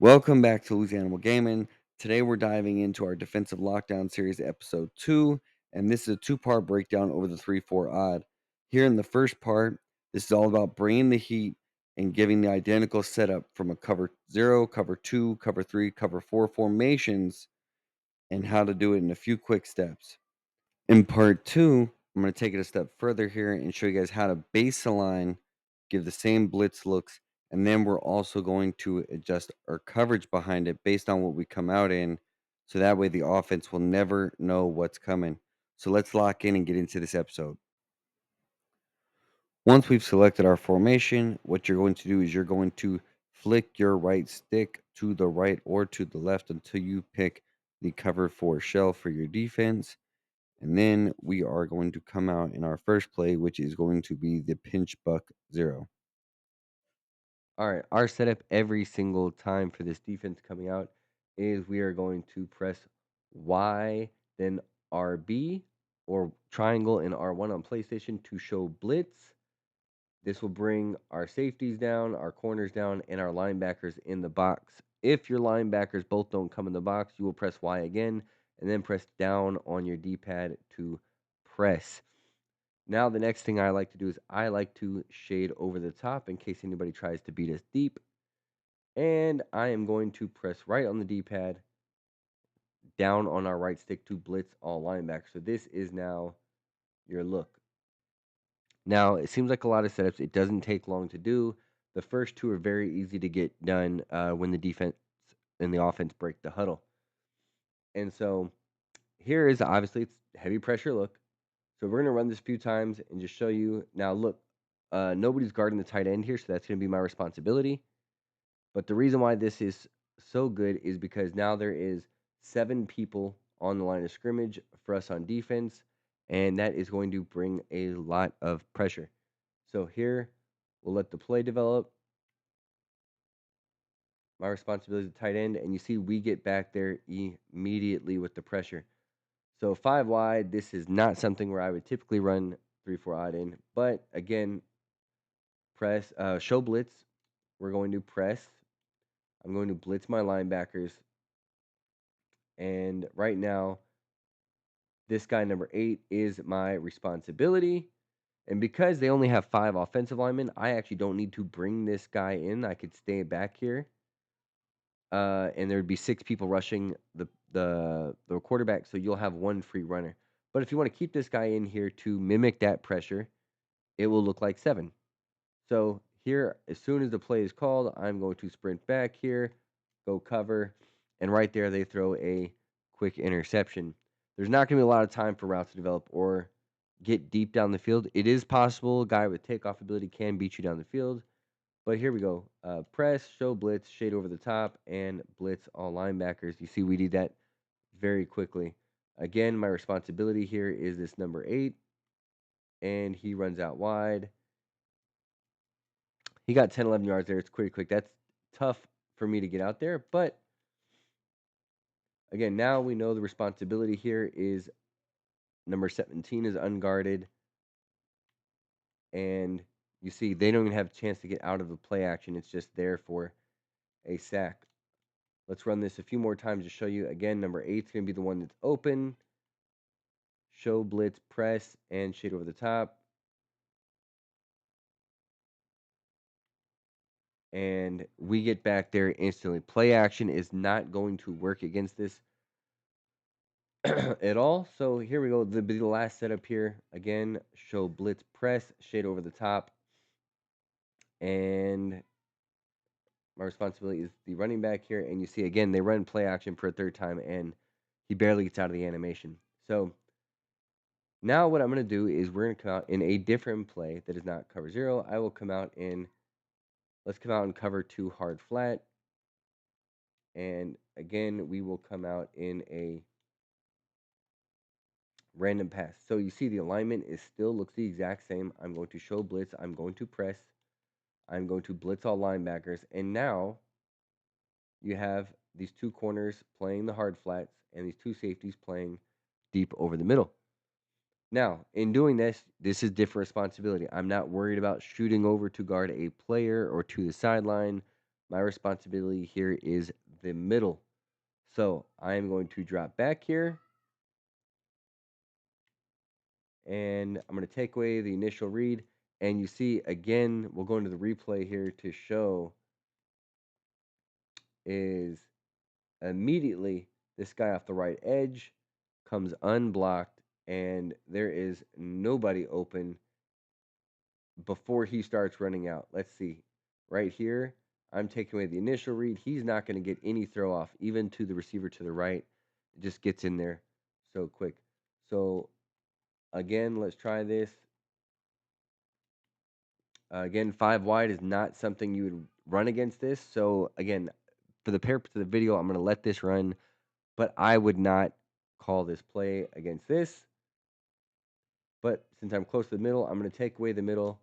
Welcome back to Louisianimal Gaming. Today we're diving into our defensive lockdown series, episode 2, and this is a two-part breakdown over the 3-4 odd. Here in the first part, this is all about bringing the heat and giving the identical setup from a cover 0, cover 2, cover 3, cover 4 formations and how to do it in a few quick steps. In part 2, I'm going to take it a step further here and show you guys how to base a line, give the same blitz looks, and then we're also going to adjust our coverage behind it based on what we come out in, so that way the offense will never know what's coming. So let's lock in and get into this episode. Once we've selected our formation, what you're going to do is you're going to flick your right stick to the right or to the left until you pick the cover 4 shell for your defense. And then we are going to come out in our first play, which is going to be the pinch buck 0. All right, our setup every single time for this defense coming out is we are going to press Y, then RB or triangle and R1 on PlayStation to show blitz. This will bring our safeties down, our corners down, and our linebackers in the box. If your linebackers both don't come in the box, you will press Y again and then press down on your D-pad to press. Now, the next thing I like to do is I like to shade over the top in case anybody tries to beat us deep. And I am going to press right on the D-pad, down on our right stick to blitz all linebackers. So this is now your look. Now, it seems like a lot of setups. It doesn't take long to do. The first two are very easy to get done when the defense and the offense break the huddle. And so here is obviously it's heavy pressure look. So we're going to run this a few times and just show you. Now, look, nobody's guarding the tight end here, so that's going to be my responsibility. But the reason why this is so good is because now there is 7 people on the line of scrimmage for us on defense, and that is going to bring a lot of pressure. So here, we'll let the play develop. My responsibility is the tight end, and you see we get back there immediately with the pressure. So 5 wide, this is not something where I would typically run 3-4 odd in, but again, press, show blitz. We're going to press. I'm going to blitz my linebackers. And right now, this guy, number 8, is my responsibility. And because they only have 5 offensive linemen, I actually don't need to bring this guy in. I could stay back here. And there'd be 6 people rushing the quarterback, so you'll have 1 free runner. But if you want to keep this guy in here to mimic that pressure, it will look like 7. So here, as soon as the play is called, I'm going to sprint back here, go cover, and right there they throw a quick interception. There's not going to be a lot of time for routes to develop or get deep down the field. It is possible a guy with takeoff ability can beat you down the field. But here we go. Press, show blitz, shade over the top, and blitz all linebackers. You see we did that very quickly. Again, my responsibility here is this number 8, and he runs out wide. He got 10, 11 yards there. It's pretty quick. That's tough for me to get out there. But again, now we know the responsibility here is number 17 is unguarded. And you see, they don't even have a chance to get out of the play action. It's just there for a sack. Let's run this a few more times to show you. Again, number 8 is going to be the one that's open. Show, blitz, press, and shade over the top. And we get back there instantly. Play action is not going to work against this at all. So here we go. The last setup here. Again, show blitz press, shade over the top. And my responsibility is the running back here. And you see, again, they run play action for a third time, and he barely gets out of the animation. So now what I'm going to do is we're going to come out in a different play that is not cover 0. I will come out in, let's come out and cover 2 hard flat. And again, we will come out in a random pass. So you see the alignment is still looks the exact same. I'm going to show blitz. I'm going to press. I'm going to blitz all linebackers. And now you have these 2 corners playing the hard flats and these 2 safeties playing deep over the middle. Now, in doing this, this is different responsibility. I'm not worried about shooting over to guard a player or to the sideline. My responsibility here is the middle. So I am going to drop back here, and I'm going to take away the initial read. And you see, again, we'll go into the replay here to show is immediately this guy off the right edge comes unblocked, and there is nobody open before he starts running out. Let's see. Right here, I'm taking away the initial read. He's not going to get any throw off, even to the receiver to the right. It just gets in there so quick. So, again, let's try this. Again, 5 wide is not something you would run against this. So, again, for the purpose of the video, I'm going to let this run, but I would not call this play against this. But since I'm close to the middle, I'm going to take away the middle,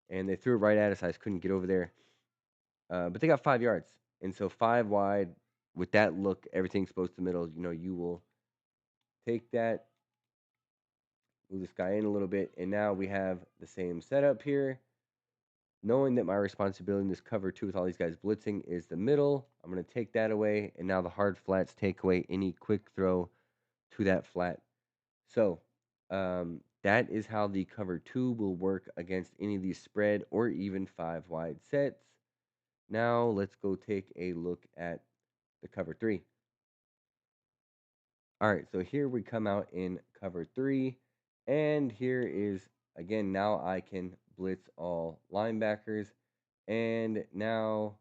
and they threw it right at us. I just couldn't get over there. But they got 5 yards. And so 5 wide with that look, everything exposed to the middle, you will take that, move this guy in a little bit. And now we have the same setup here. Knowing that my responsibility in this cover two with all these guys blitzing is the middle, I'm going to take that away. And now the hard flats take away any quick throw to that flat. So that is how the cover two will work against any of these spread or even 5 wide sets. Now let's go take a look at the cover three. All right, so here we come out in cover three, and here is, again, now I can blitz all linebackers, and now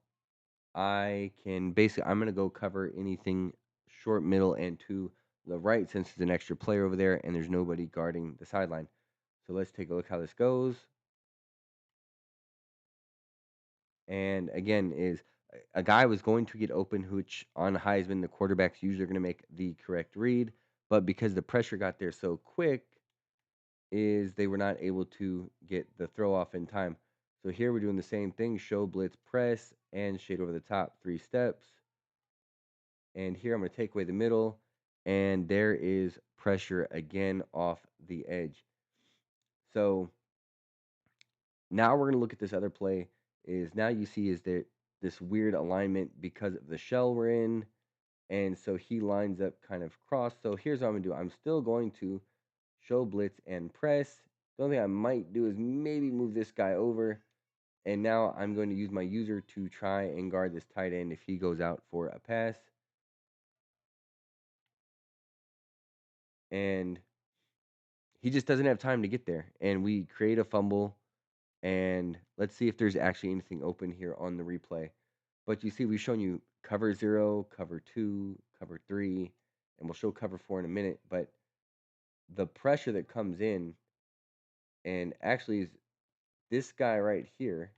I can basically, I'm going to go cover anything short, middle, and to the right since there's an extra player over there and there's nobody guarding the sideline. So let's take a look how this goes. And again, is a guy was going to get open, which on Heisman, the quarterback's usually going to make the correct read. But because the pressure got there so quick, is they were not able to get the throw off in time. So here we're doing the same thing, show, blitz, press, and shade over the top, 3 steps. And here I'm going to take away the middle, and there is pressure again off the edge. So now we're going to look at this other play. Is now you see is that this weird alignment because of the shell we're in, and so he lines up kind of cross. So here's what I'm going to do. I'm still going to show, blitz, and press. The only thing I might do is maybe move this guy over. And now I'm going to use my user to try and guard this tight end if he goes out for a pass. And he just doesn't have time to get there. And we create a fumble. And let's see if there's actually anything open here on the replay. But you see, we've shown you cover 0, cover 2, cover 3, and we'll show cover 4 in a minute. But the pressure that comes in, and actually is this guy right here,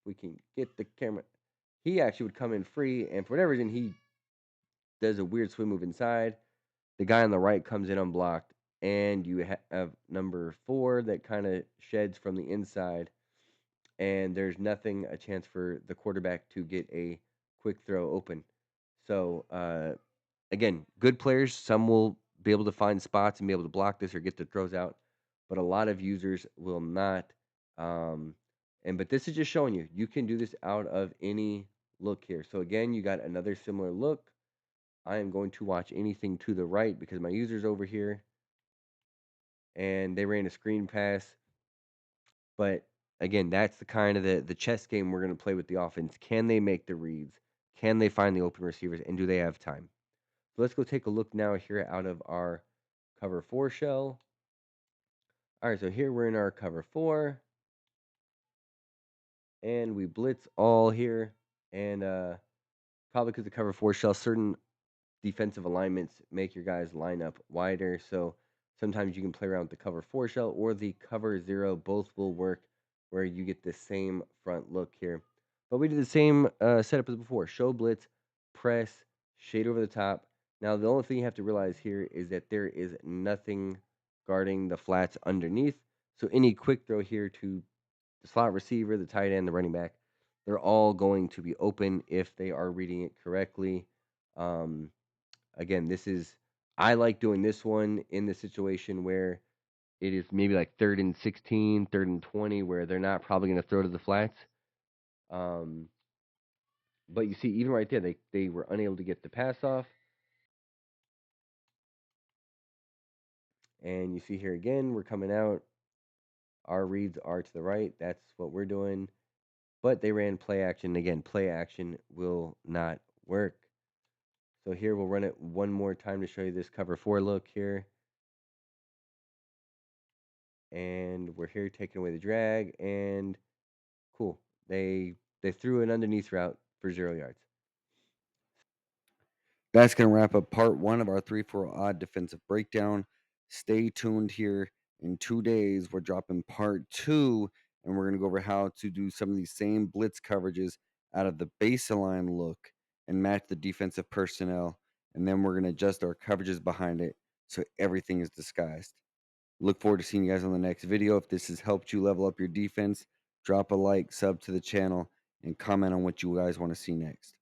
we can get the camera, he actually would come in free, and for whatever reason, he does a weird swim move inside. The guy on the right comes in unblocked, and you have number 4 that kind of sheds from the inside, and there's nothing, a chance for the quarterback to get a quick throw open. So, again, good players, some will be able to find spots and be able to block this or get the throws out, but a lot of users will not. Um, but this is just showing you you can do this out of any look here. So again, you got another similar look. I am going to watch anything to the right because my user's over here, and they ran a screen pass. But again, that's the kind of the chess game we're going to play with the offense. Can they make the reads? Can they find the open receivers? And do they have time? So let's go take a look now here out of our cover 4 shell. All right, so here we're in our cover 4, and we blitz all here. And probably because the cover 4 shell, certain defensive alignments make your guys line up wider. So sometimes you can play around with the cover 4 shell or the cover 0. Both will work where you get the same front look here. But we did the same setup as before. Show, blitz, press, shade over the top. Now, the only thing you have to realize here is that there is nothing guarding the flats underneath. So any quick throw here to the slot receiver, the tight end, the running back, they're all going to be open if they are reading it correctly. Um, Again, I like doing this one in the situation where it is maybe like 3rd and 16, 3rd and 20, where they're not probably going to throw to the flats. Um, But you see, even right there, they were unable to get the pass off. And you see here again, we're coming out. Our reads are to the right. That's what we're doing. But they ran play action. Again, play action will not work. So here we'll run it one more time to show you this cover 4 look here. And we're here taking away the drag, and cool. They threw an underneath route for 0 yards. That's going to wrap up part 1 of our 3-4 odd defensive breakdown. Stay tuned here. In 2 days, we're dropping part 2, and we're going to go over how to do some of these same blitz coverages out of the baseline look and match the defensive personnel. And then we're going to adjust our coverages behind it so everything is disguised. Look forward to seeing you guys on the next video. If this has helped you level up your defense, drop a like, sub to the channel, and comment on what you guys want to see next.